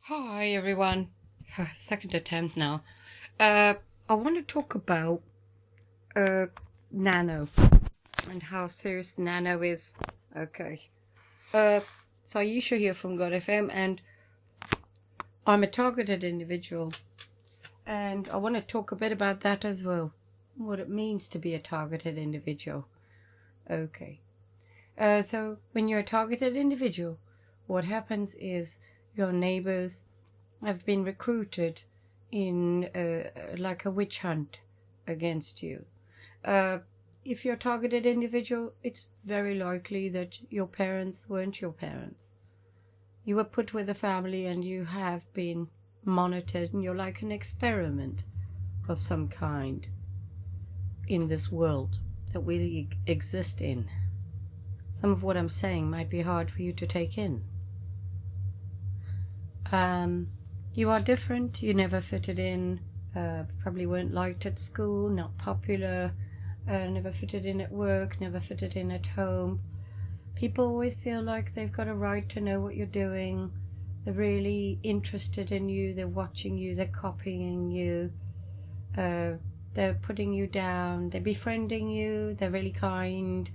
Hi everyone. Second attempt now. I want to talk about uh, nano and how serious nano is. Okay. So Ayesha here from godfm, and I'm a targeted individual, and I want to talk a bit about that as well. What it means to be a targeted individual. Okay. So when you're a targeted individual, what happens is your neighbors have been recruited in like a witch hunt against you. If you're a targeted individual, it's very likely that your parents weren't your parents. You were put with a family and you have been monitored, and you're like an experiment of some kind in this world that we exist in. Some of what I'm saying might be hard for you to take in. You are different, you never fitted in, probably weren't liked at school, not popular, never fitted in at work, never fitted in at home. People always feel like they've got a right to know what you're doing. They're really interested in you, they're watching you, they're copying you, they're putting you down, they're befriending you, they're really kind,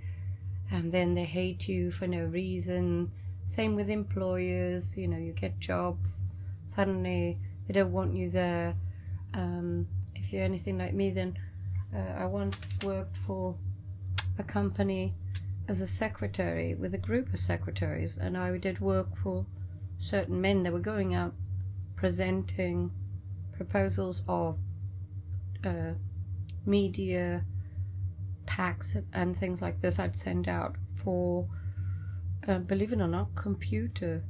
and then they hate you for no reason. Same with employers, you get jobs, suddenly they don't want you there. If you're anything like me, then I once worked for a company as a secretary with a group of secretaries, and I did work for certain men that were going out presenting proposals of media packs and things like this I'd send out for believe it or not, computer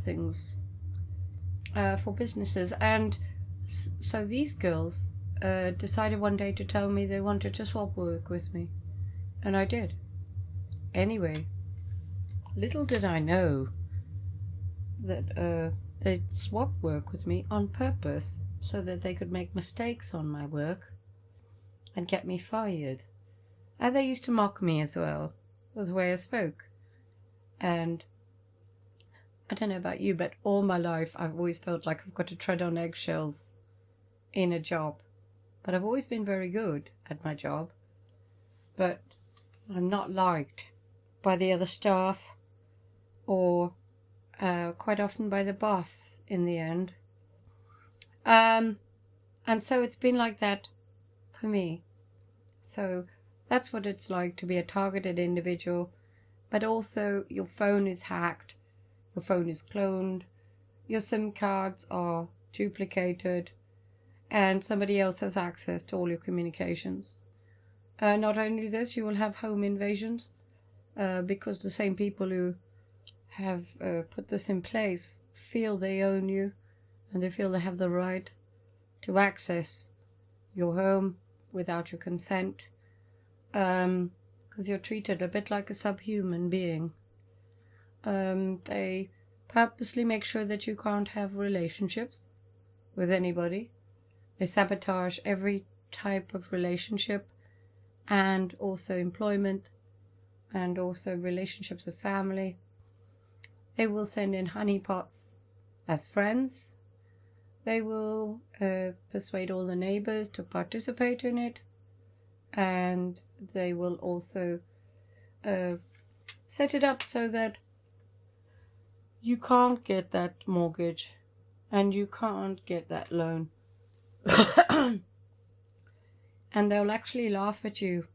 things for businesses. And so these girls decided one day to tell me they wanted to swap work with me, and I did. Anyway, little did I know that they'd swap work with me on purpose so that they could make mistakes on my work and get me fired. And they used to mock me as well with the way I spoke. And I don't know about you, but all my life I've always felt like I've got to tread on eggshells in a job. But I've always been very good at my job. But I'm not liked by the other staff, or quite often by the boss in the end. And so it's been like that for me. So that's what it's like to be a targeted individual. But also your phone is hacked, your phone is cloned, your SIM cards are duplicated, and somebody else has access to all your communications. Not only this, you will have home invasions, because the same people who have put this in place feel they own you, and they feel they have the right to access your home without your consent. Because you're treated a bit like a subhuman being. They purposely make sure that you can't have relationships with anybody. They sabotage every type of relationship, and also employment, and also relationships with family. They will send in honeypots as friends. They will persuade all the neighbors to participate in it. And they will also set it up so that you can't get that mortgage and you can't get that loan. And they'll actually laugh at you,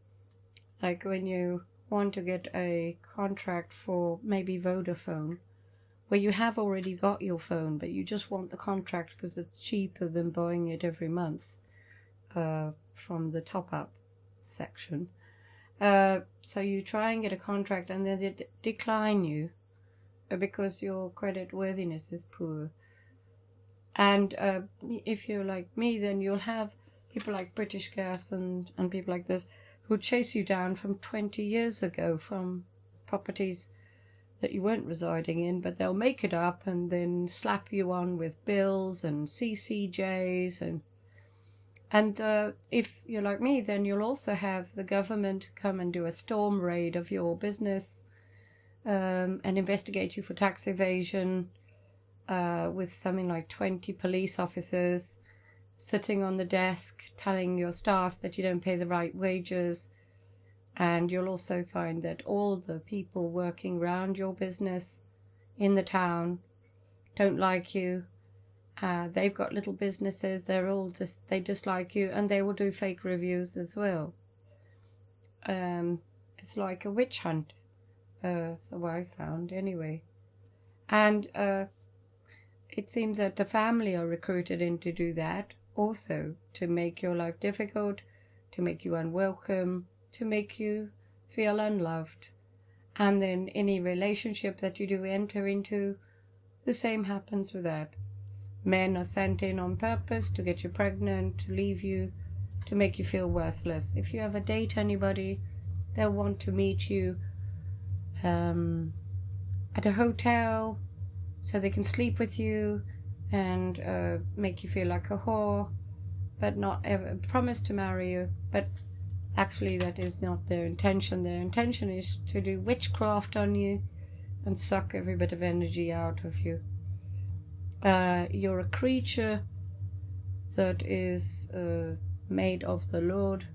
like when you want to get a contract for maybe Vodafone, where you have already got your phone, but you just want the contract because it's cheaper than buying it every month from the top-up section. So you try and get a contract, and then they decline you because your credit worthiness is poor. And if you're like me, then you'll have people like British Gas and people like this who chase you down from 20 years ago from properties that you weren't residing in, but they'll make it up and then slap you on with bills and CCJs. And if you're like me, then you'll also have the government come and do a storm raid of your business and investigate you for tax evasion, with something like 20 police officers sitting on the desk telling your staff that you don't pay the right wages. And you'll also find that all the people working around your business in the town don't like you. They've got little businesses, they dislike you, and they will do fake reviews as well. It's like a witch hunt, so I found anyway. And it seems that the family are recruited in to do that also, to make your life difficult, to make you unwelcome, to make you feel unloved. And then any relationship that you do enter into, the same happens with that. Men are sent in on purpose to get you pregnant, to leave you, to make you feel worthless. If you ever date anybody, they'll want to meet you at a hotel so they can sleep with you and make you feel like a whore, but not ever promise to marry you. But actually that is not their intention. Their intention is to do witchcraft on you and suck every bit of energy out of you. You're a creature that is made of the Lord,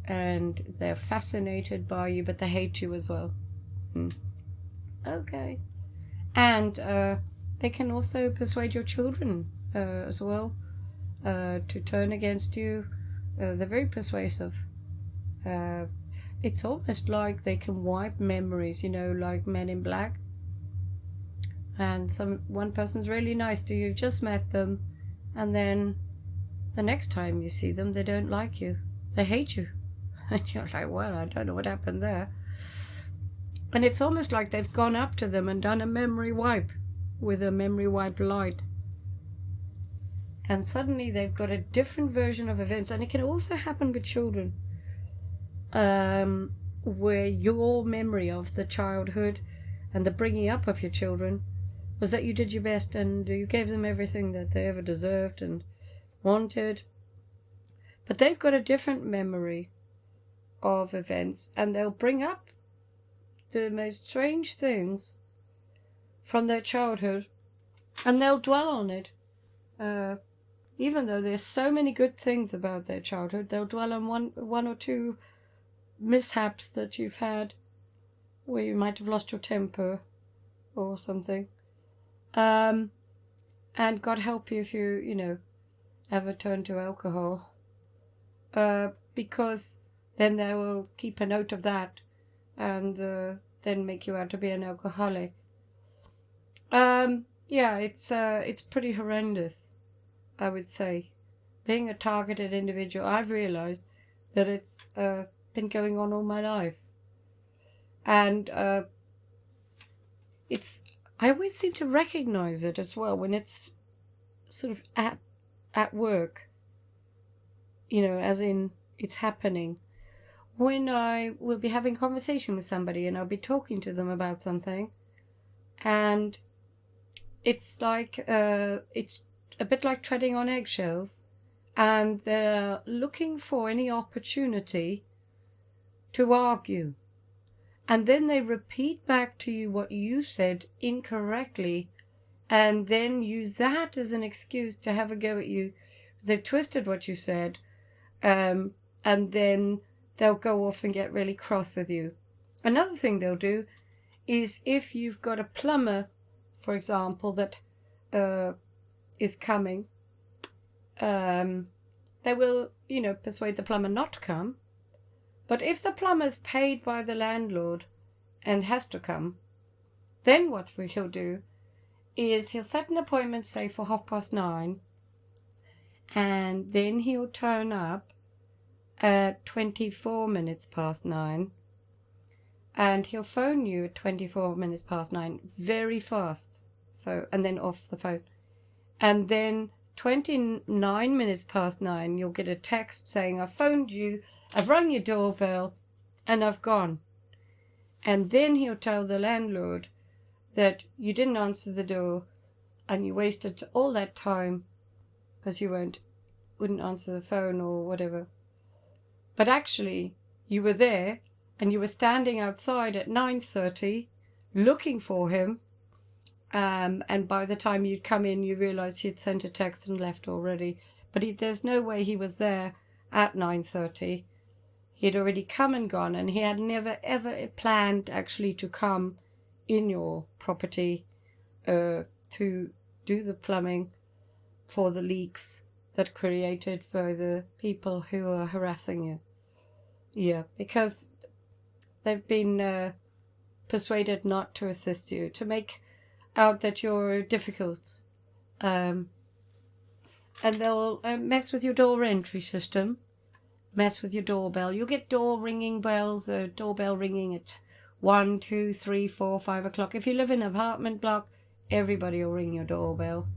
and they're fascinated by you, but they hate you as well. Okay. And they can also persuade your children as well to turn against you. They're very persuasive. It's almost like they can wipe memories, like Men in Black. And one person's really nice to you, just met them, and then the next time you see them, they don't like you. They hate you. And you're like, well, I don't know what happened there. And it's almost like they've gone up to them and done a memory wipe with a memory wipe light. And suddenly they've got a different version of events. And it can also happen with children, where your memory of the childhood and the bringing up of your children was that you did your best and you gave them everything that they ever deserved and wanted. But they've got a different memory of events, and they'll bring up the most strange things from their childhood, and they'll dwell on it. Even though there's so many good things about their childhood, they'll dwell on one or two mishaps that you've had, where you might have lost your temper or something. And God help you if you, ever turn to alcohol. Because then they will keep a note of that and then make you out to be an alcoholic. It's pretty horrendous, I would say. Being a targeted individual, I've realized that it's been going on all my life. And I always seem to recognize it as well when it's sort of at work, as in it's happening. When I will be having conversation with somebody and I'll be talking to them about something, and it's like it's a bit like treading on eggshells, and they're looking for any opportunity to argue. And then they repeat back to you what you said incorrectly, and then use that as an excuse to have a go at you. They've twisted what you said, and then they'll go off and get really cross with you. Another thing they'll do is, if you've got a plumber, for example, that is coming, they will, persuade the plumber not to come. But if the plumber's paid by the landlord and has to come, then what he'll do is he'll set an appointment, say, for 9:30, and then he'll turn up at 9:24, and he'll phone you at 9:24 very fast. So, and then off the phone. And then 9:29, you'll get a text saying, "I phoned you, I've rung your doorbell, and I've gone." And then he'll tell the landlord that you didn't answer the door and you wasted all that time because you wouldn't answer the phone or whatever. But actually, you were there and you were standing outside at 9:30 looking for him, And by the time you'd come in, you realised he'd sent a text and left already. But there's no way he was there at 9:30. He'd already come and gone, and he had never ever planned actually to come in your property to do the plumbing for the leaks that created by the people who are harassing you. Yeah, because they've been persuaded not to assist you, to make out that you're difficult. And they'll mess with your door entry system, mess with your doorbell. You'll get doorbell ringing at 1, 2, 3, 4, 5 o'clock. If you live in an apartment block, everybody will ring your doorbell.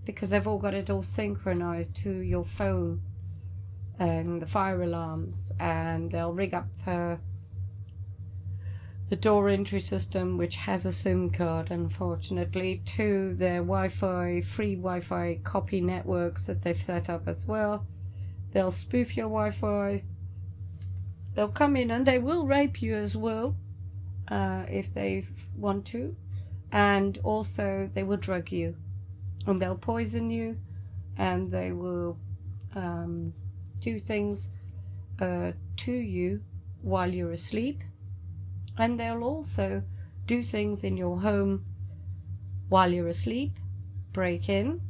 Because they've all got it all synchronized to your phone and the fire alarms, and they'll rig up the door entry system, which has a SIM card, unfortunately, to their free Wi-Fi copy networks that they've set up as well. They'll spoof your Wi-Fi. They'll come in and they will rape you as well, if they want to. And also they will drug you. And they'll poison you. And they will do things to you while you're asleep. And they'll also do things in your home while you're asleep, break in,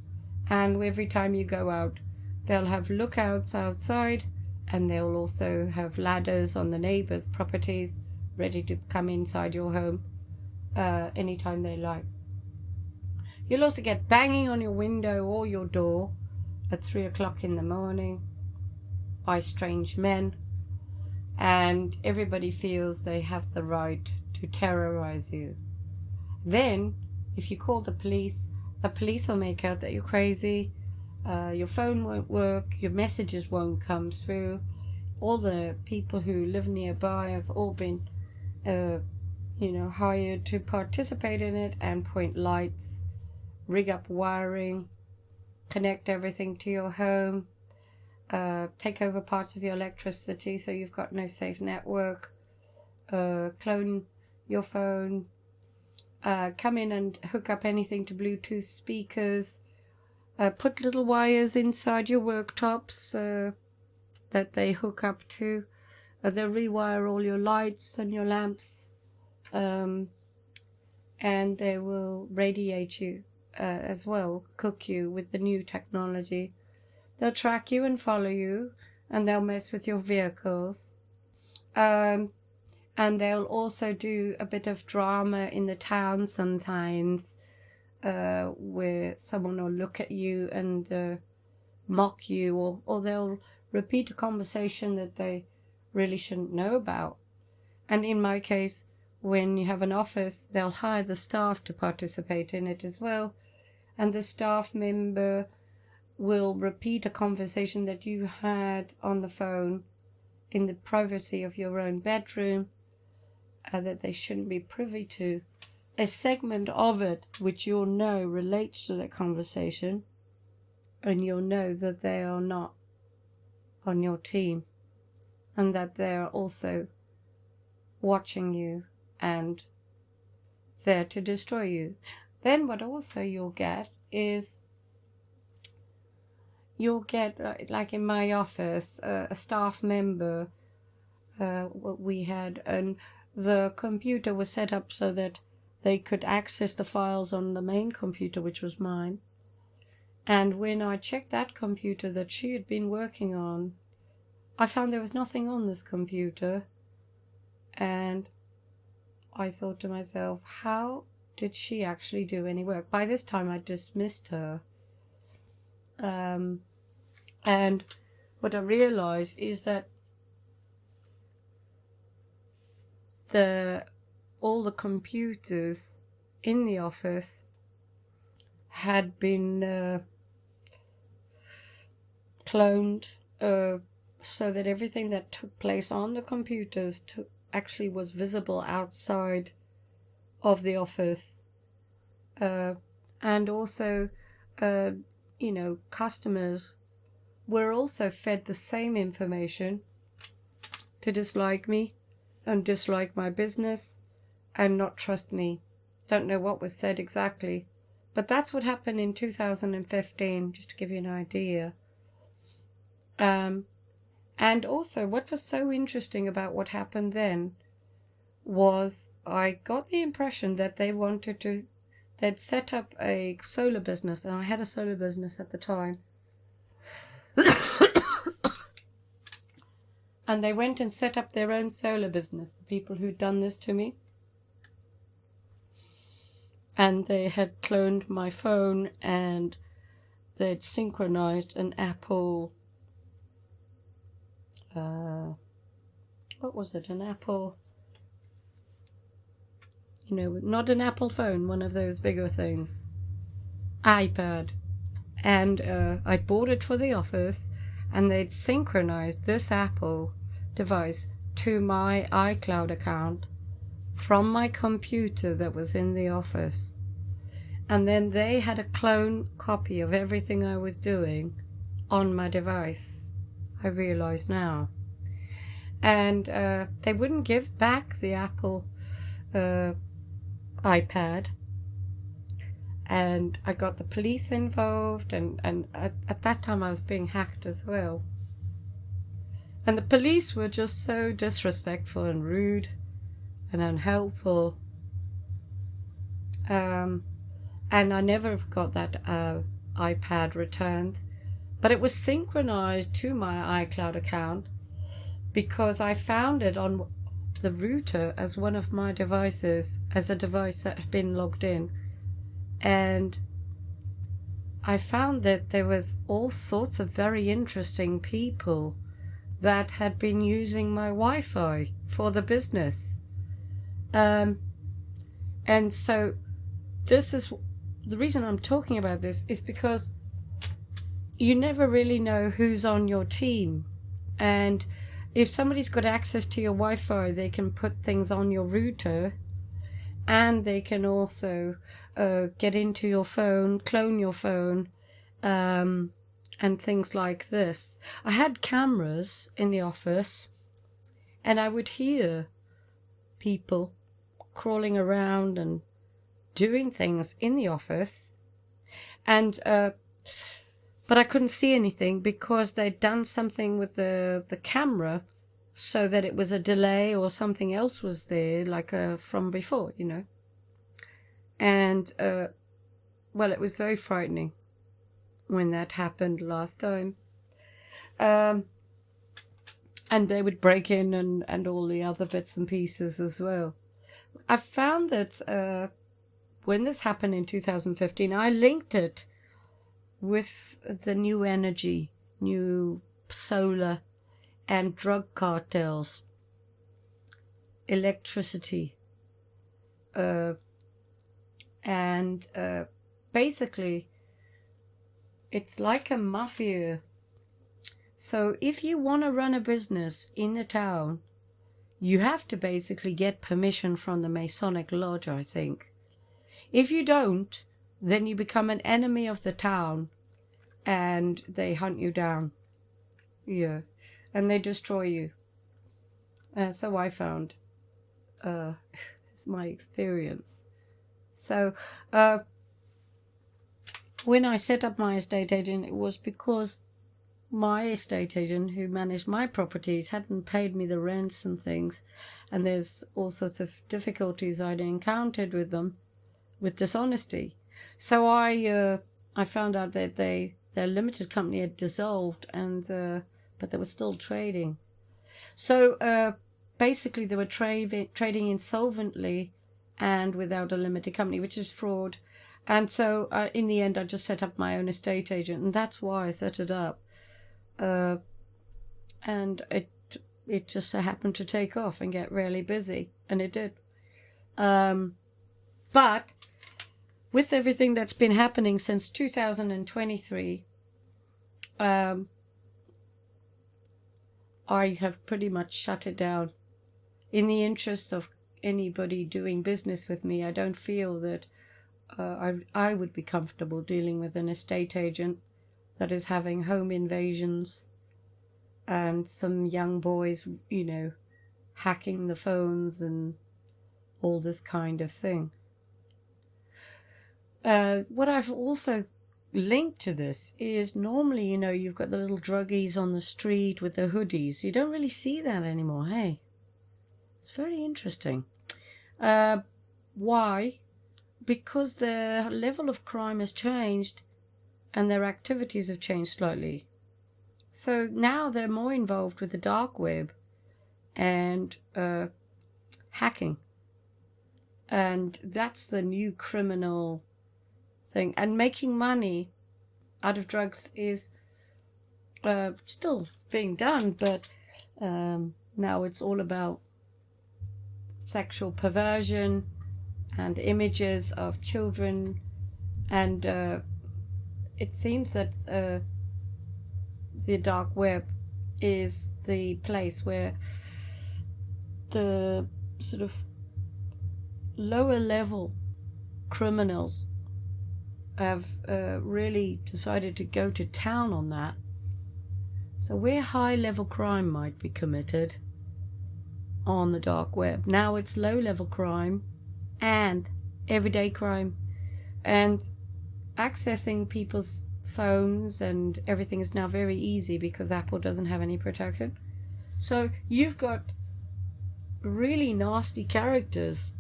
and every time you go out, they'll have lookouts outside, and they'll also have ladders on the neighbors' properties ready to come inside your home anytime they like. You'll also get banging on your window or your door at 3 o'clock in the morning by strange men. And everybody feels they have the right to terrorize you. Then, if you call the police will make out that you're crazy, your phone won't work, your messages won't come through. All the people who live nearby have all been, hired to participate in it and point lights, rig up wiring, connect everything to your home, take over parts of your electricity so you've got no safe network, clone your phone, come in and hook up anything to Bluetooth speakers, put little wires inside your worktops that they hook up to. They'll rewire all your lights and your lamps, and they will radiate you as well, cook you with the new technology. They'll track you and follow you, and they'll mess with your vehicles. And they'll also do a bit of drama in the town sometimes, where someone will look at you and mock you, or they'll repeat a conversation that they really shouldn't know about. And in my case, when you have an office, they'll hire the staff to participate in it as well. And the staff member will repeat a conversation that you had on the phone in the privacy of your own bedroom, that they shouldn't be privy to. A segment of it which you'll know relates to that conversation, and you'll know that they are not on your team, and that they are also watching you and there to destroy you. Then what also you'll get is like in my office, a staff member, what we had, and the computer was set up so that they could access the files on the main computer, which was mine. And when I checked that computer that she had been working on, I found there was nothing on this computer. And I thought to myself, how did she actually do any work? By this time, I dismissed her. And what I realized is that all the computers in the office had been cloned, so that everything that took place on the computers actually was visible outside of the office. And also, customers were also fed the same information to dislike me and dislike my business and not trust me Don't know what was said exactly. But that's what happened in 2015, just to give you an idea. And also, what was so interesting about what happened then was I got the impression that they'd set up a solar business, and I had a solar business at the time. And they went and set up their own solar business, the people who'd done this to me. And they had cloned my phone, and they'd synchronized an Apple, what was it, an Apple, not an Apple phone, one of those bigger things, iPad. And I bought it for the office, and they'd synchronized this Apple device to my iCloud account from my computer that was in the office. And then they had a clone copy of everything I was doing on my device, I realize now. And they wouldn't give back the Apple iPad. And I got the police involved, and at that time I was being hacked as well. And the police were just so disrespectful and rude and unhelpful. And I never got that iPad returned. But it was synchronized to my iCloud account because I found it on the router as one of my devices, as a device that had been logged in. And I found that there was all sorts of very interesting people that had been using my Wi-Fi for the business. And so this is the reason I'm talking about this, is because you never really know who's on your team. And if somebody's got access to your Wi-Fi, they can put things on your router, and they can also get into your phone, clone your phone, and things like this. I had cameras in the office, and I would hear people crawling around and doing things in the office, and but I couldn't see anything because they'd done something with the camera so that it was a delay or something else was there, like from before, And well, it was very frightening when that happened last time. And they would break in and all the other bits and pieces as well. I found that when this happened in 2015, I linked it with the new energy, new solar and drug cartels, electricity, and basically it's like a mafia. So if you want to run a business in a town, you have to basically get permission from the Masonic Lodge, I think. If you don't, then you become an enemy of the town, and they hunt you down. Yeah, and they destroy you. So I found. It's my experience. So when I set up my estate agent, it was because my estate agent who managed my properties hadn't paid me the rents and things, and there's all sorts of difficulties I'd encountered with them, with dishonesty. So I found out that their limited company had dissolved, and but they were still trading. So basically they were trading insolvently and without a limited company, which is fraud. And so in the end I just set up my own estate agent, and that's why I set it up. And it just so happened to take off and get really busy, and it did. But with everything that's been happening since 2023, I have pretty much shut it down. In the interest of anybody doing business with me, I don't feel that I would be comfortable dealing with an estate agent that is having home invasions and some young boys, hacking the phones and all this kind of thing. what I've also linked to this is normally, you've got the little druggies on the street with the hoodies. You don't really see that anymore, hey? It's very interesting. Why? Because their level of crime has changed and their activities have changed slightly. So now they're more involved with the dark web and hacking. And that's the new criminal thing. And making money out of drugs is still being done, but now it's all about sexual perversion and images of children. And it seems that the dark web is the place where the sort of lower level criminals have really decided to go to town on that. So where high level crime might be committed on the dark web, now it's low level crime and everyday crime, and accessing people's phones and everything is now very easy because Apple doesn't have any protection. So you've got really nasty characters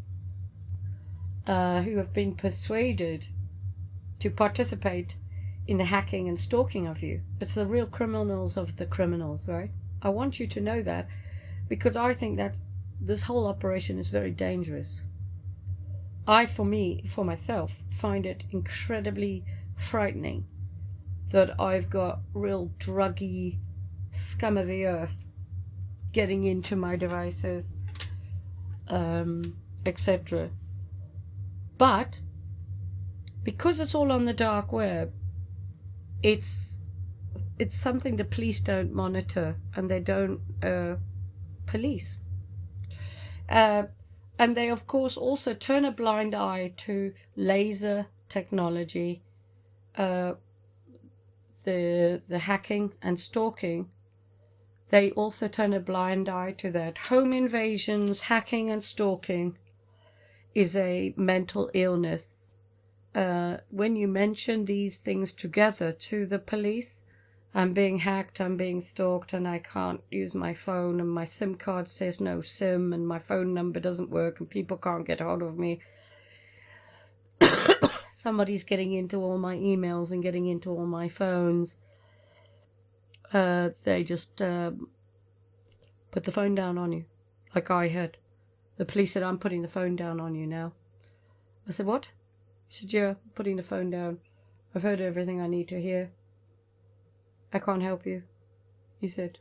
who have been persuaded to participate in the hacking and stalking of you. It's the real criminals of the criminals, right? I want you to know that, because I think that this whole operation is very dangerous. For myself, find it incredibly frightening that I've got real druggy scum of the earth getting into my devices, etc. But because it's all on the dark web, it's something the police don't monitor and they don't police. And they, of course, also turn a blind eye to laser technology, the hacking and stalking. They also turn a blind eye to that. Home invasions, hacking and stalking is a mental illness. When you mention these things together to the police, I'm being hacked, I'm being stalked, and I can't use my phone, and my SIM card says no SIM, and my phone number doesn't work, and people can't get hold of me. Somebody's getting into all my emails and getting into all my phones. They just put the phone down on you, like I had. The police said, I'm putting the phone down on you now. I said, what? He said, yeah, I'm putting the phone down. I've heard everything I need to hear. I can't help you. He said,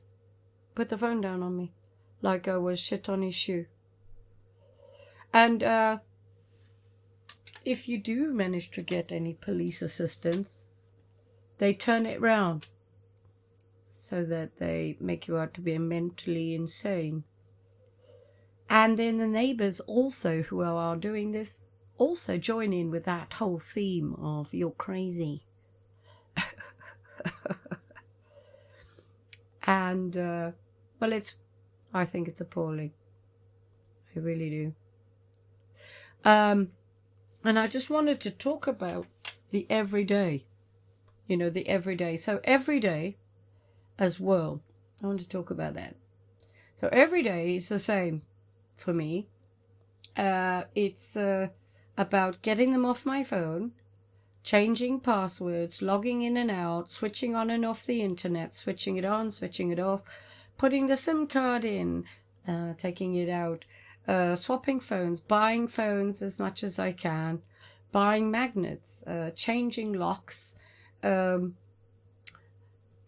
put the phone down on me, like I was shit on his shoe. And if you do manage to get any police assistance, they turn it round so that they make you out to be mentally insane. And then the neighbours also who are doing this also join in with that whole theme of you're crazy. And, well, I think it's appalling. I really do. And I just wanted to talk about the everyday. The everyday. So everyday as well. I want to talk about that. So every day is the same for me. It's about getting them off my phone, changing passwords, logging in and out, switching on and off the internet, switching it on, switching it off, putting the SIM card in, taking it out, swapping phones, buying phones as much as I can, buying magnets, changing locks,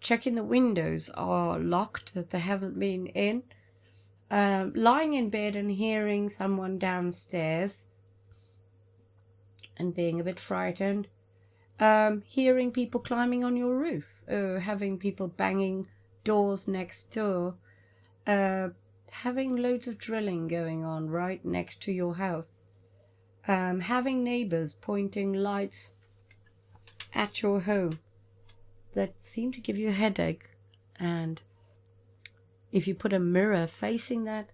checking the windows are locked, that they haven't been in, lying in bed and hearing someone downstairs and being a bit frightened, hearing people climbing on your roof, having people banging doors next door, having loads of drilling going on right next to your house, having neighbours pointing lights at your home that seem to give you a headache, and if you put a mirror facing that,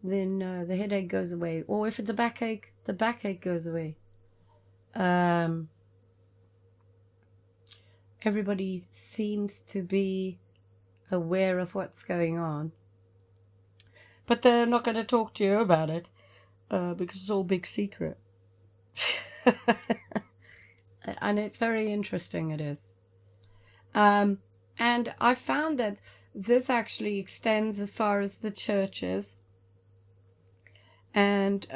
then the headache goes away. Or if it's a backache, the backache goes away. Everybody seems to be aware of what's going on. But they're not going to talk to you about it because it's all big secret. And it's very interesting, it is. And I found that this actually extends as far as the churches and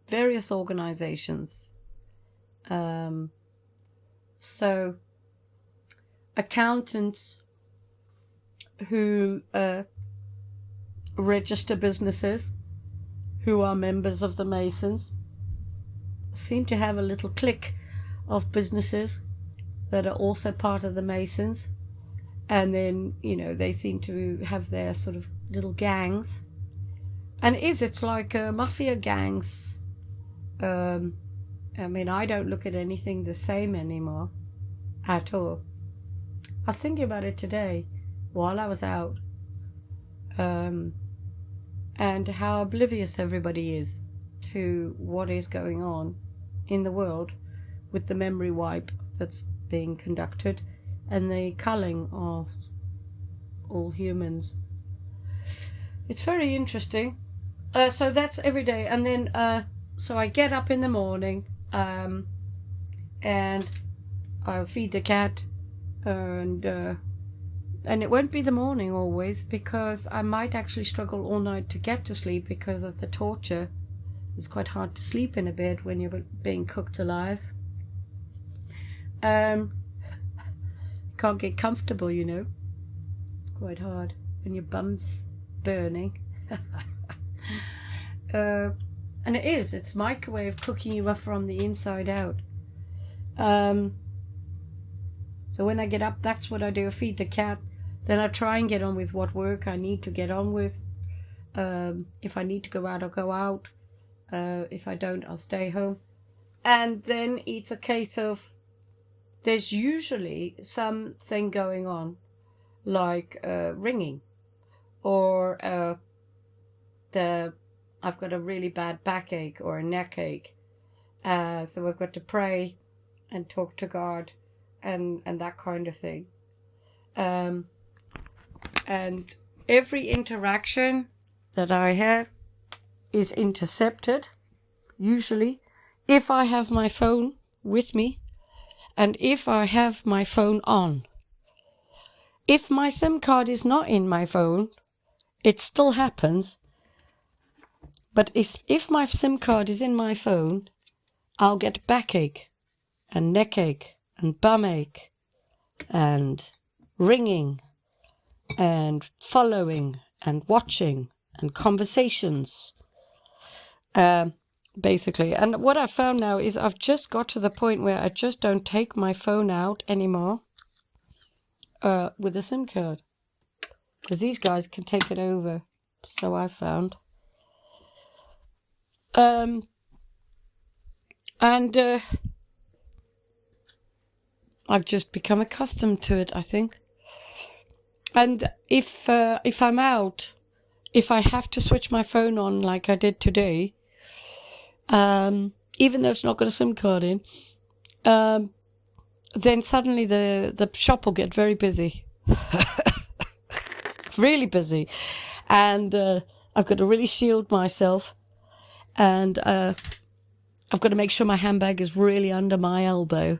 various organizations. So accountants who register businesses who are members of the Masons seem to have a little clique of businesses that are also part of the Masons, and then they seem to have their sort of little gangs, and it's like mafia gangs. I mean, I don't look at anything the same anymore at all. I was thinking about it today while I was out, and how oblivious everybody is to what is going on in the world with the memory wipe that's being conducted and the culling of all humans. It's very interesting. So that's every day. And then so I get up in the morning and I'll feed the cat, and it won't be the morning always, because I might actually struggle all night to get to sleep because of the torture. It's quite hard to sleep in a bed when you're being cooked alive. Can't get comfortable, It's quite hard when your bum's burning. And it's microwave cooking you up from the inside out. So when I get up, that's what I do. I feed the cat. Then I try and get on with what work I need to get on with. If I need to go out, I'll go out. If I don't, I'll stay home. And then it's a case of there's usually something going on, like ringing, or I've got a really bad backache or a neck ache. So I've got to pray and talk to God and that kind of thing. And every interaction that I have is intercepted, usually, if I have my phone with me and if I have my phone on. If my SIM card is not in my phone, it still happens. But if my SIM card is in my phone, I'll get backache and neck ache and bum ache and ringing and following and watching and conversations, basically. And what I've found now is I've just got to the point where I just don't take my phone out anymore with a SIM card, because these guys can take it over. So I've found. And I've just become accustomed to it, I think. And if I'm out, if I have to switch my phone on like I did today, even though it's not got a SIM card in, then suddenly the shop will get very busy. Really busy. And I've got to really shield myself. And I've got to make sure my handbag is really under my elbow,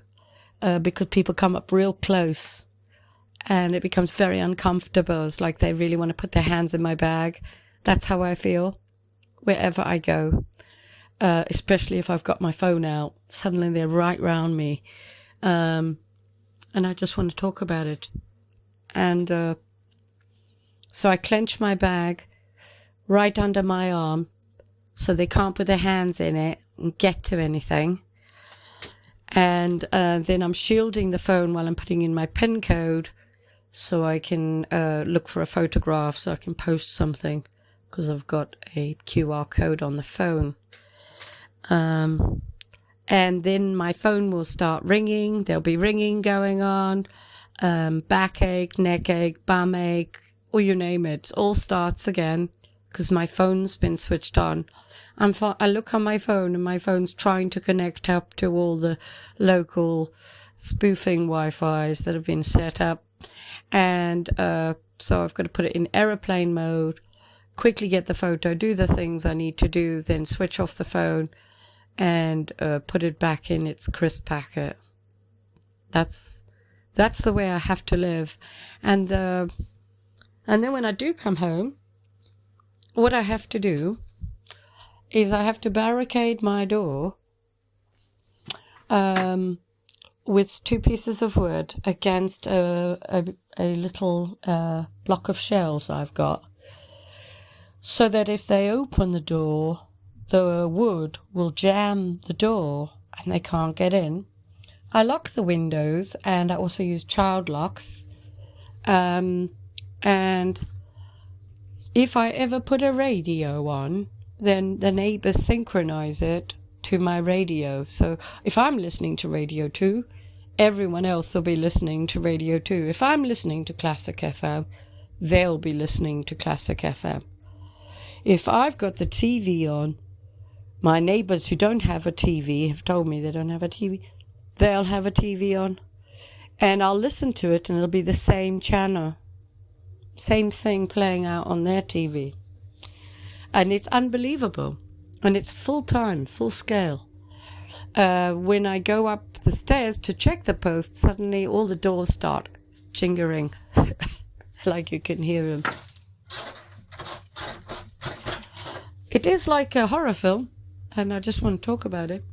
because people come up real close and it becomes very uncomfortable. It's like they really want to put their hands in my bag. That's how I feel wherever I go, especially if I've got my phone out. Suddenly they're right round me, and I just want to talk about it. And so I clench my bag right under my arm so they can't put their hands in it and get to anything. And then I'm shielding the phone while I'm putting in my PIN code so I can look for a photograph, so I can post something, because I've got a QR code on the phone. And then my phone will start ringing. There'll be ringing going on, backache, neck ache, bum ache, or you name it. It all starts again because my phone's been switched on. I look on my phone and my phone's trying to connect up to all the local spoofing Wi-Fis that have been set up. And so I've got to put it in aeroplane mode, quickly get the photo, do the things I need to do, then switch off the phone and put it back in its crisp packet. That's the way I have to live. And then when I do come home, what I have to do is I have to barricade my door with 2 pieces of wood against a little block of shells I've got, so that if they open the door, the wood will jam the door and they can't get in. I lock the windows, and I also use child locks. And if I ever put a radio on, then the neighbors synchronize it to my radio. So if I'm listening to Radio 2, everyone else will be listening to Radio 2. If I'm listening to Classic FM, they'll be listening to Classic FM. If I've got the TV on, my neighbors who don't have a TV have told me they don't have a TV. They'll have a TV on, and I'll listen to it, and it'll be the same channel, same thing playing out on their TV. And it's unbelievable, and it's full time, full scale. When I go up the stairs to check the post, suddenly all the doors start jingering, like you can hear them. It is like a horror film, and I just want to talk about it.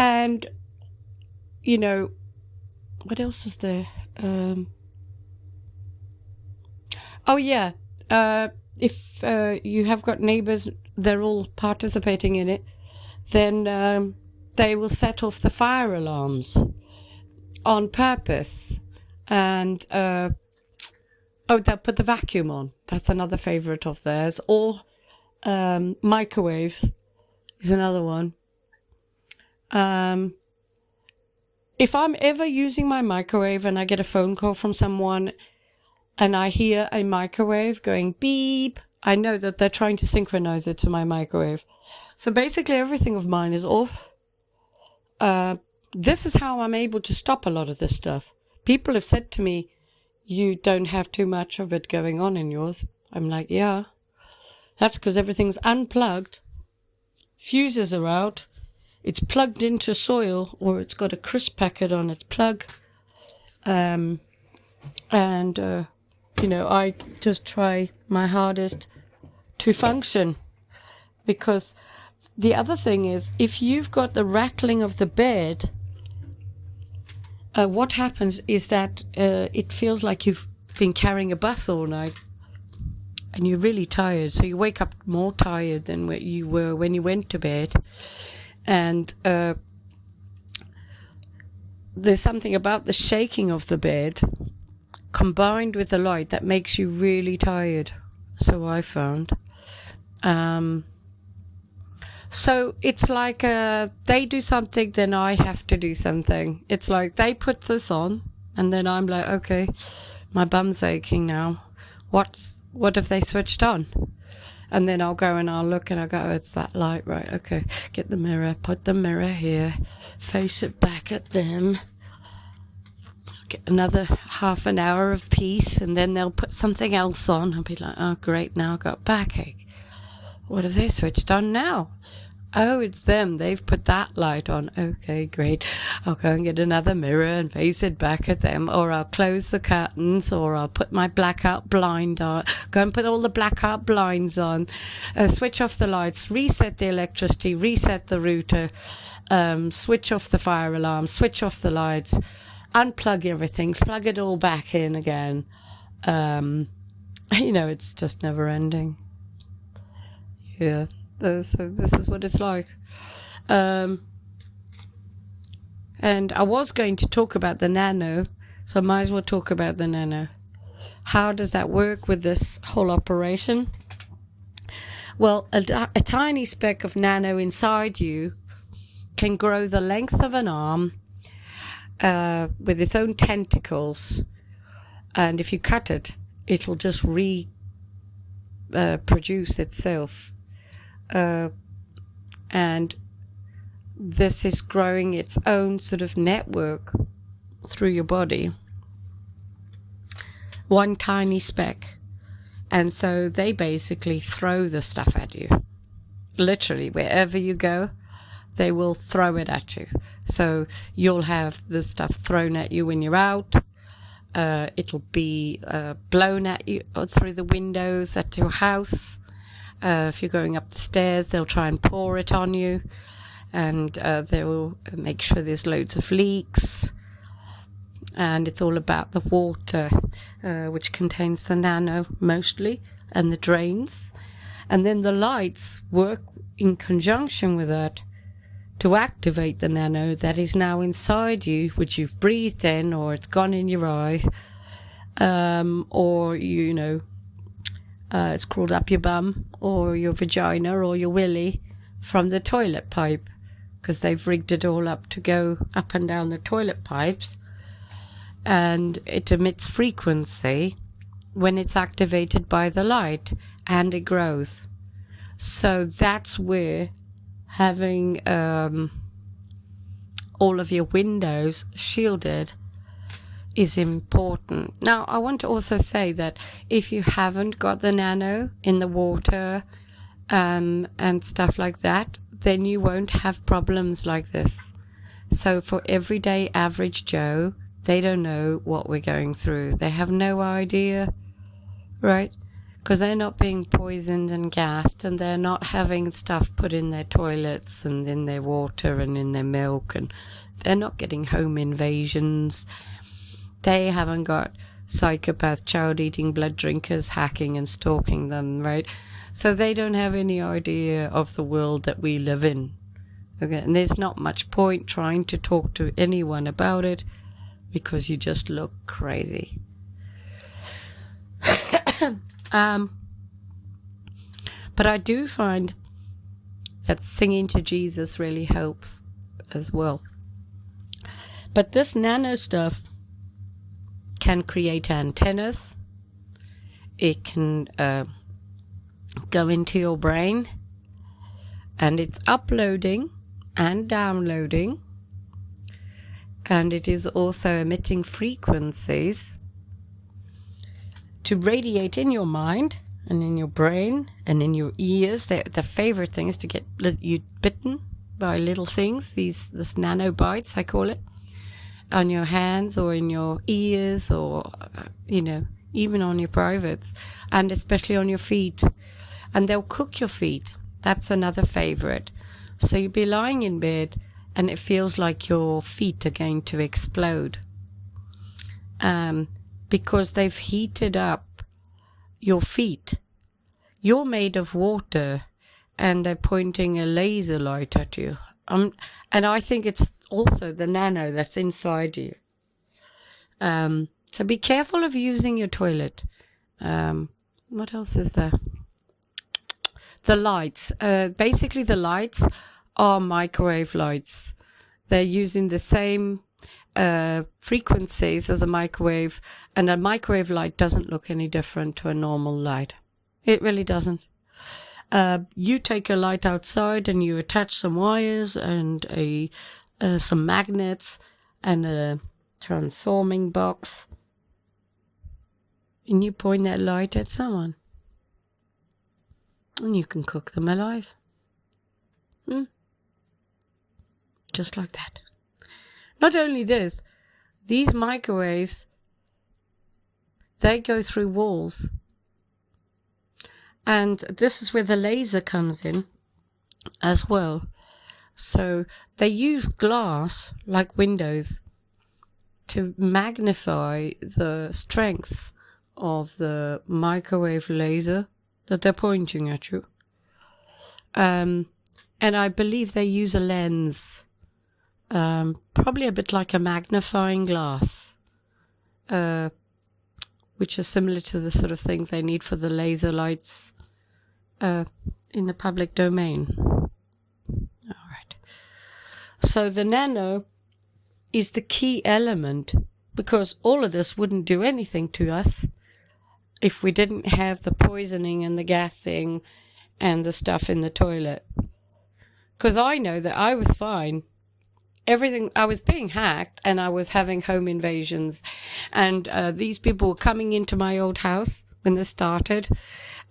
And, you know, what else is there? If you have got neighbors, they're all participating in it, then they will set off the fire alarms on purpose. And, they'll put the vacuum on. That's another favourite of theirs. Or microwaves is another one. If I'm ever using my microwave and I get a phone call from someone and I hear a microwave going beep, I know that they're trying to synchronize it to my microwave. So basically everything of mine is off. This is how I'm able to stop a lot of this stuff. People have said to me, you don't have too much of it going on in yours. I'm like, yeah. That's because everything's unplugged. Fuses are out. It's plugged into soil, or it's got a crisp packet on its plug. I just try my hardest to function. Because the other thing is, if you've got the rattling of the bed, what happens is that it feels like you've been carrying a bus all night. And you're really tired. So you wake up more tired than what you were when you went to bed. And there's something about the shaking of the bed combined with the light that makes you really tired. So I found. So it's like they do something, then I have to do something. It's like they put this on, and then I'm like, okay, my bum's aching now. What have they switched on? And then I'll go and I'll look and I'll go, oh, it's that light, right? Okay, get the mirror, put the mirror here, face it back at them. Get another half an hour of peace, and then they'll put something else on. I'll be like, oh, great, now I've got backache. What have they switched on now? Oh, it's them. They've put that light on. Okay, great. I'll go and get another mirror and face it back at them. Or I'll close the curtains, or I'll put my blackout blind on. Go and put all the blackout blinds on. Switch off the lights. Reset the electricity. Reset the router. Switch off the fire alarm. Switch off the lights. Unplug everything. Plug it all back in again. It's just never ending. Yeah. So this is what it's like. And I was going to talk about the nano, so I might as well talk about the nano. How does that work with this whole operation? Well, a tiny speck of nano inside you can grow the length of an arm with its own tentacles. And if you cut it, it'll just produce itself. And this is growing its own sort of network through your body. One tiny speck. And so they basically throw the stuff at you. Literally, wherever you go, they will throw it at you. So you'll have the stuff thrown at you when you're out. It'll be blown at you through the windows at your house. If you're going up the stairs, they'll try and pour it on you. And they will make sure there's loads of leaks. And it's all about the water, which contains the nano mostly, and the drains. And then the lights work in conjunction with that to activate the nano that is now inside you, which you've breathed in, or it's gone in your eye, or, it's crawled up your bum, or your vagina, or your willy from the toilet pipe, because they've rigged it all up to go up and down the toilet pipes. And it emits frequency when it's activated by the light, and it grows. So that's where having all of your windows shielded is important. Now, I want to also say that if you haven't got the nano in the water and stuff like that, then you won't have problems like this. So for everyday average Joe, they don't know what we're going through. They have no idea, right? Because they're not being poisoned and gassed, and they're not having stuff put in their toilets and in their water and in their milk, and they're not getting home invasions. They haven't got psychopath, child-eating blood drinkers hacking and stalking them, right? So they don't have any idea of the world that we live in. Okay, and there's not much point trying to talk to anyone about it, because you just look crazy. But I do find that singing to Jesus really helps as well. But this nano stuff can create antennas. It can go into your brain, and it's uploading and downloading. And it is also emitting frequencies to radiate in your mind and in your brain and in your ears. The favorite thing is to get you bitten by little things, this nanobites, I call it, on your hands or in your ears, or, even on your privates, and especially on your feet. And they'll cook your feet. That's another favorite. So you'll be lying in bed, and it feels like your feet are going to explode, because they've heated up your feet. You're made of water, and they're pointing a laser light at you. And I think it's also the nano that's inside you. So be careful of using your toilet. What else is there? The lights. Basically, the lights are microwave lights. They're using the same frequencies as a microwave, and a microwave light doesn't look any different to a normal light. It really doesn't. You take a light outside and you attach some wires and some magnets and a transforming box, and you point that light at someone, and you can cook them alive. Just like that. Not only this, these microwaves, they go through walls. And this is where the laser comes in as well. So they use glass, like windows, to magnify the strength of the microwave laser that they're pointing at you. And I believe they use a lens, probably a bit like a magnifying glass, which is similar to the sort of things they need for the laser lights in the public domain. All right. So the nano is the key element, because all of this wouldn't do anything to us if we didn't have the poisoning and the gassing and the stuff in the toilet. Because I know that I was fine. Everything, I was being hacked and I was having home invasions. And these people were coming into my old house when this started.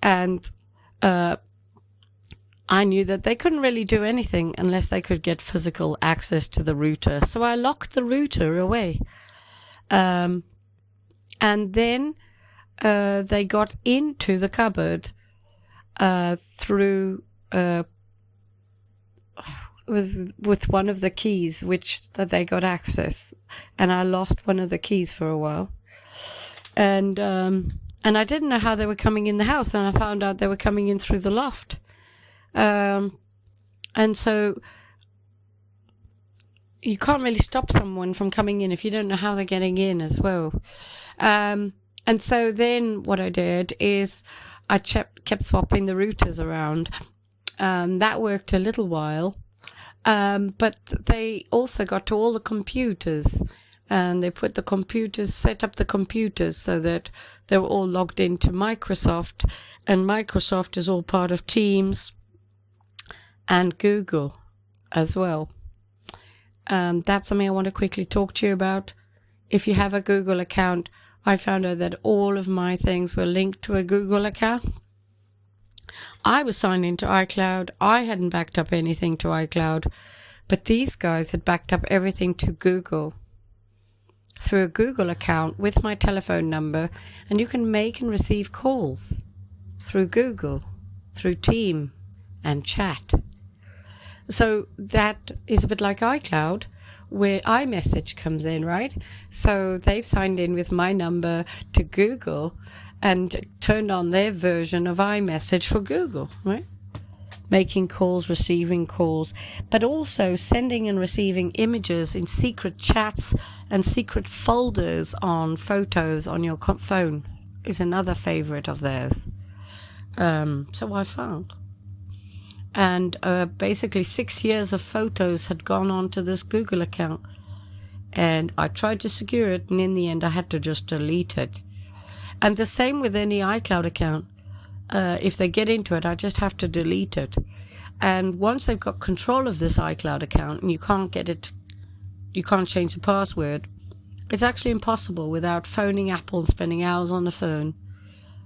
And I knew that they couldn't really do anything unless they could get physical access to the router. So I locked the router away. And then they got into the cupboard through was with one of the keys that they got access, and I lost one of the keys for a while, and I didn't know how they were coming in the house. Then I found out they were coming in through the loft, and so you can't really stop someone from coming in if you don't know how they're getting in as well. And so then what I did is I kept swapping the routers around. That worked a little while. But they also got to all the computers, and they set up the computers so that they were all logged into Microsoft, and Microsoft is all part of Teams and Google as well. That's something I want to quickly talk to you about. If you have a Google account, I found out that all of my things were linked to a Google account. I was signed into iCloud. I hadn't backed up anything to iCloud, but these guys had backed up everything to Google through a Google account with my telephone number, and you can make and receive calls through Google, through Team and chat. So that is a bit like iCloud, where iMessage comes in, right? So they've signed in with my number to Google and turned on their version of iMessage for Google, right? Making calls, receiving calls, but also sending and receiving images in secret chats and secret folders on photos on your phone is another favorite of theirs. So I found. And basically 6 years of photos had gone onto this Google account. And I tried to secure it, and in the end I had to just delete it. And the same with any iCloud account. If they get into it, I just have to delete it. And once they've got control of this iCloud account and you can't change the password, it's actually impossible without phoning Apple and spending hours on the phone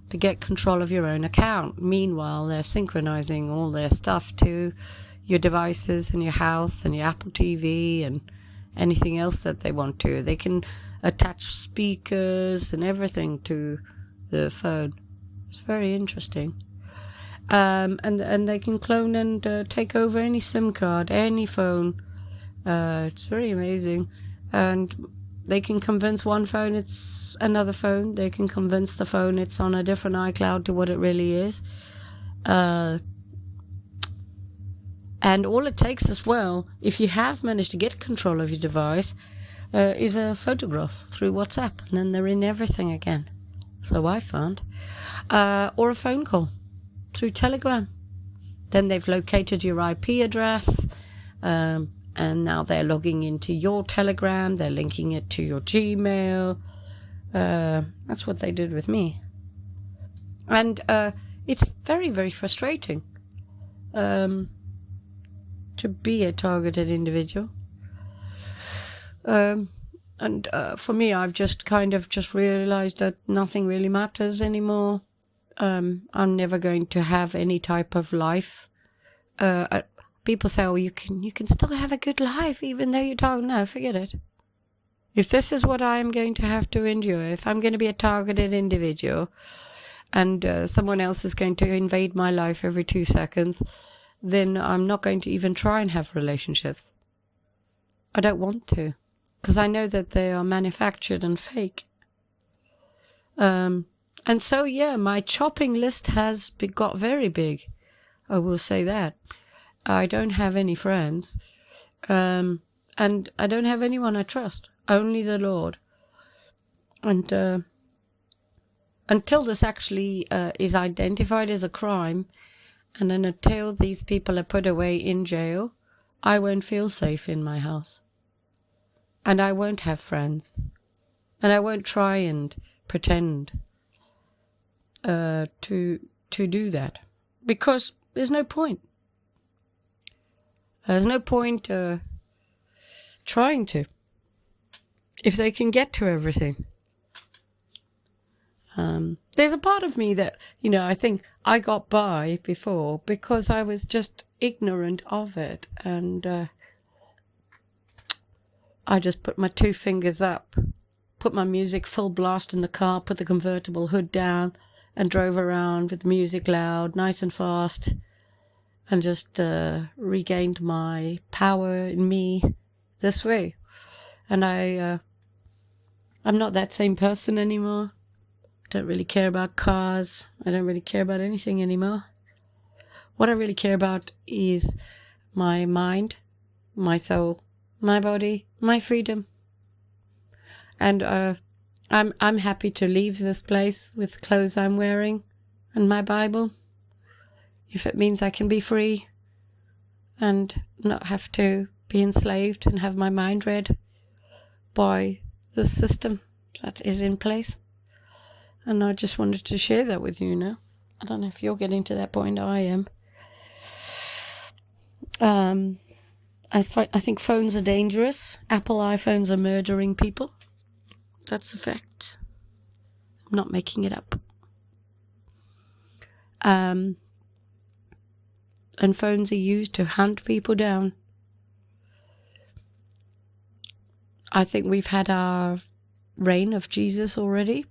to get control of your own account. Meanwhile, they're synchronizing all their stuff to your devices and your house and your Apple TV and anything else that they want to. They can attach speakers and everything to the phone. It's very interesting. And they can clone and take over any SIM card, any phone. It's very amazing. And they can convince one phone it's another phone. They can convince the phone it's on a different iCloud to what it really is. And all it takes as well, if you have managed to get control of your device, is a photograph through WhatsApp, and then they're in everything again. So I found. Or a phone call through Telegram. Then they've located your IP address, and now they're logging into your Telegram. They're linking it to your Gmail. That's what they did with me. And it's very, very frustrating to be a targeted individual. And for me, I've just realized that nothing really matters anymore. I'm never going to have any type of life. People say, "Oh, you can still have a good life even though you don't." No, forget it. If this is what I am going to have to endure, if I'm going to be a targeted individual, and someone else is going to invade my life every 2 seconds, then I'm not going to even try and have relationships. I don't want to, because I know that they are manufactured and fake. And so, yeah, my shopping list has got very big. I will say that. I don't have any friends. And I don't have anyone I trust. Only the Lord. And until this actually is identified as a crime, and then until these people are put away in jail, I won't feel safe in my house. And I won't have friends. And I won't try and pretend. to do that, because there's no point. There's no point trying to, if they can get to everything. There's a part of me that, I think I got by before because I was just ignorant of it, and I just put my 2 fingers up, put my music full blast in the car, put the convertible hood down, and drove around with the music loud, nice and fast, and just regained my power in me this way. And I'm not that same person anymore. Don't really care about cars. I don't really care about anything anymore. What I really care about is my mind, my soul, my body, my freedom. And I'm happy to leave this place with the clothes I'm wearing and my Bible, if it means I can be free and not have to be enslaved and have my mind read by the system that is in place. And I just wanted to share that with you now. I don't know if you're getting to that point. I am. I think phones are dangerous. Apple iPhones are murdering people. That's a fact. I'm not making it up. And phones are used to hunt people down. I think we've had our reign of Jesus already.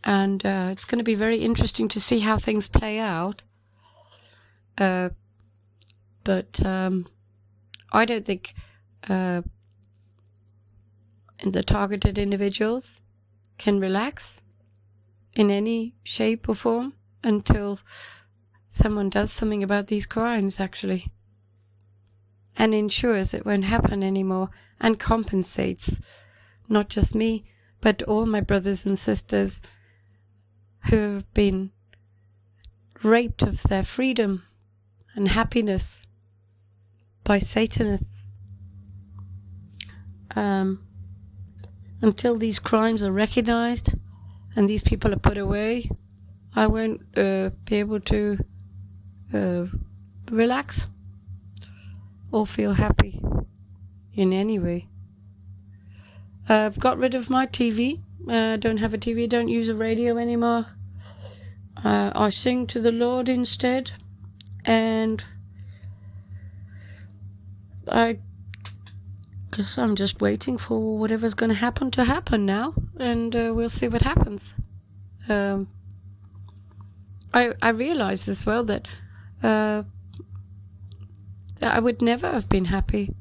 And it's going to be very interesting to see how things play out. But I don't think the targeted individuals can relax in any shape or form until someone does something about these crimes, actually, and ensures it won't happen anymore, and compensates not just me, but all my brothers and sisters who have been raped of their freedom and happiness by Satanists. Until these crimes are recognized and these people are put away, I won't be able to relax or feel happy in any way. I've got rid of my TV. Don't have a TV, don't use a radio anymore. I sing to the Lord instead, and I guess I'm just waiting for whatever's going to happen now, and we'll see what happens. I realize as well that I would never have been happy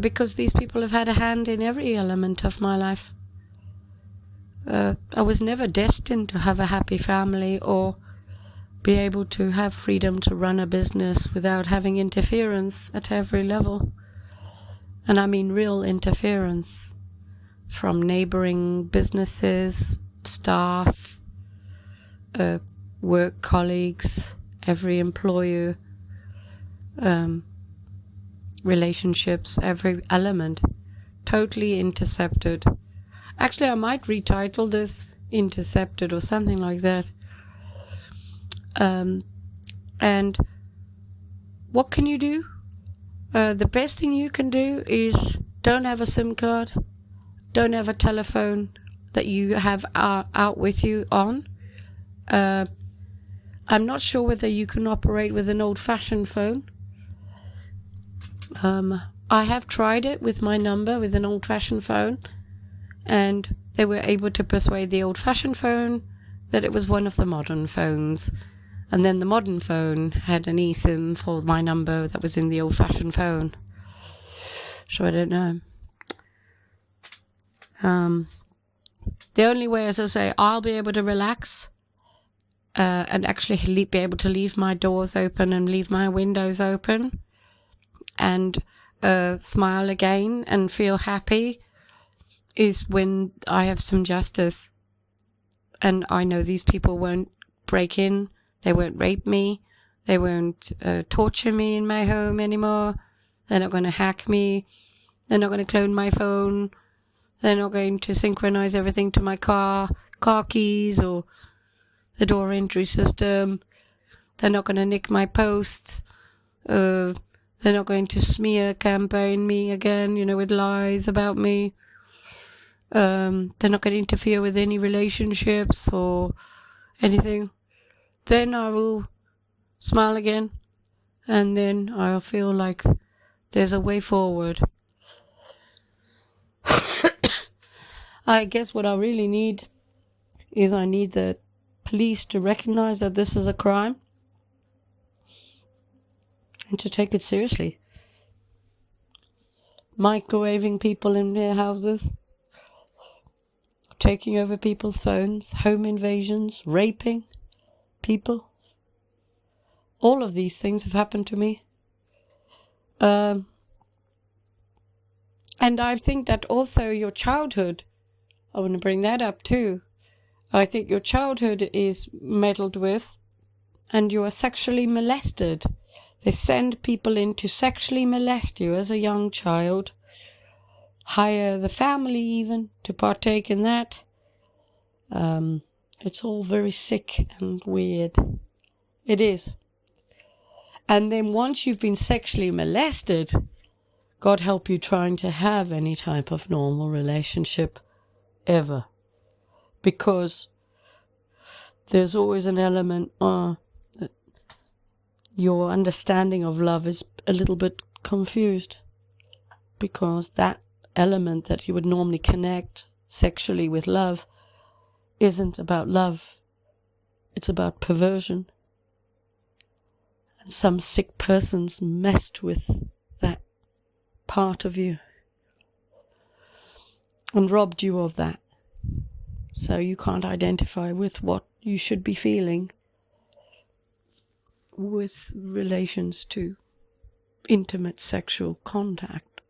because these people have had a hand in every element of my life. I was never destined to have a happy family or be able to have freedom to run a business without having interference at every level. And I mean real interference from neighboring businesses, staff, work colleagues, every employer, relationships, every element, totally intercepted. Actually, I might retitle this Intercepted or something like that. And what can you do? The best thing you can do is don't have a SIM card, don't have a telephone that you have out with you on. I'm not sure whether you can operate with an old-fashioned phone. I have tried it with my number with an old-fashioned phone, and they were able to persuade the old-fashioned phone that it was one of the modern phones. And then the modern phone had an eSIM for my number that was in the old-fashioned phone. So I don't know. The only way, as I say, I'll be able to relax and actually be able to leave my doors open and leave my windows open and smile again and feel happy is when I have some justice. And I know these people won't break in. They won't rape me. They won't torture me in my home anymore. They're not going to hack me. They're not going to clone my phone. They're not going to synchronize everything to my car keys, or the door entry system. They're not going to nick my posts. They're not going to smear campaign me again, with lies about me. They're not going to interfere with any relationships or anything. Then I will smile again, and then I'll feel like there's a way forward. I guess what I really need is I need the police to recognize that this is a crime and to take it seriously. Microwaving people in their houses, taking over people's phones, home invasions, raping people. All of these things have happened to me. And I think that also your childhood, I want to bring that up too. I think your childhood is meddled with, and you are sexually molested. They send people in to sexually molest you as a young child, hire the family even to partake in that. It's all very sick and weird. It is. And then once you've been sexually molested, God help you trying to have any type of normal relationship ever. Because there's always an element that your understanding of love is a little bit confused. Because that element that you would normally connect sexually with love isn't about love. It's about perversion. And some sick person's messed with that part of you and robbed you of that. So you can't identify with what you should be feeling with relations to intimate sexual contact.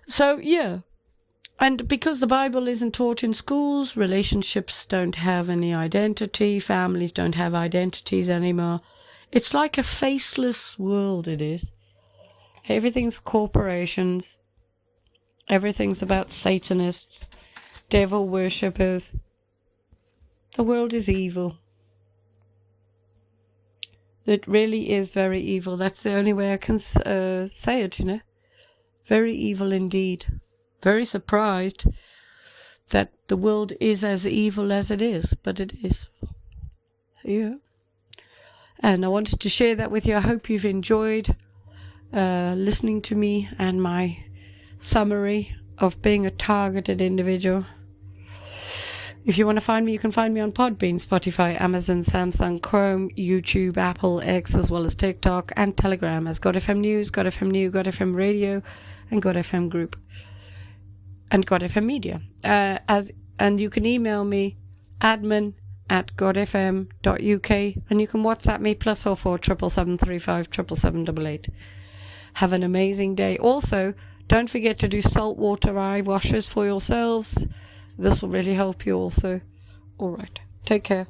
So, yeah. And because the Bible isn't taught in schools, relationships don't have any identity, families don't have identities anymore. It's like a faceless world, it is. Everything's corporations. Everything's about Satanists, devil worshippers. The world is evil. It really is very evil. That's the only way I can say it, Very evil indeed. Very surprised that the world is as evil as it is, but it is. Yeah. And I wanted to share that with you. I hope you've enjoyed listening to me and my summary of being a targeted individual. If you want to find me, you can find me on Podbean, Spotify, Amazon, Samsung, Chrome, YouTube, Apple, X, as well as TikTok and Telegram as godfm News, godfm New, godfm Radio, and godfm Group, and godfm Media. And you can email me, admin@godfm.uk, and you can WhatsApp me +44 777 77788. Have an amazing day. Also, don't forget to do saltwater eye washes for yourselves. This will really help you also. All right. Take care.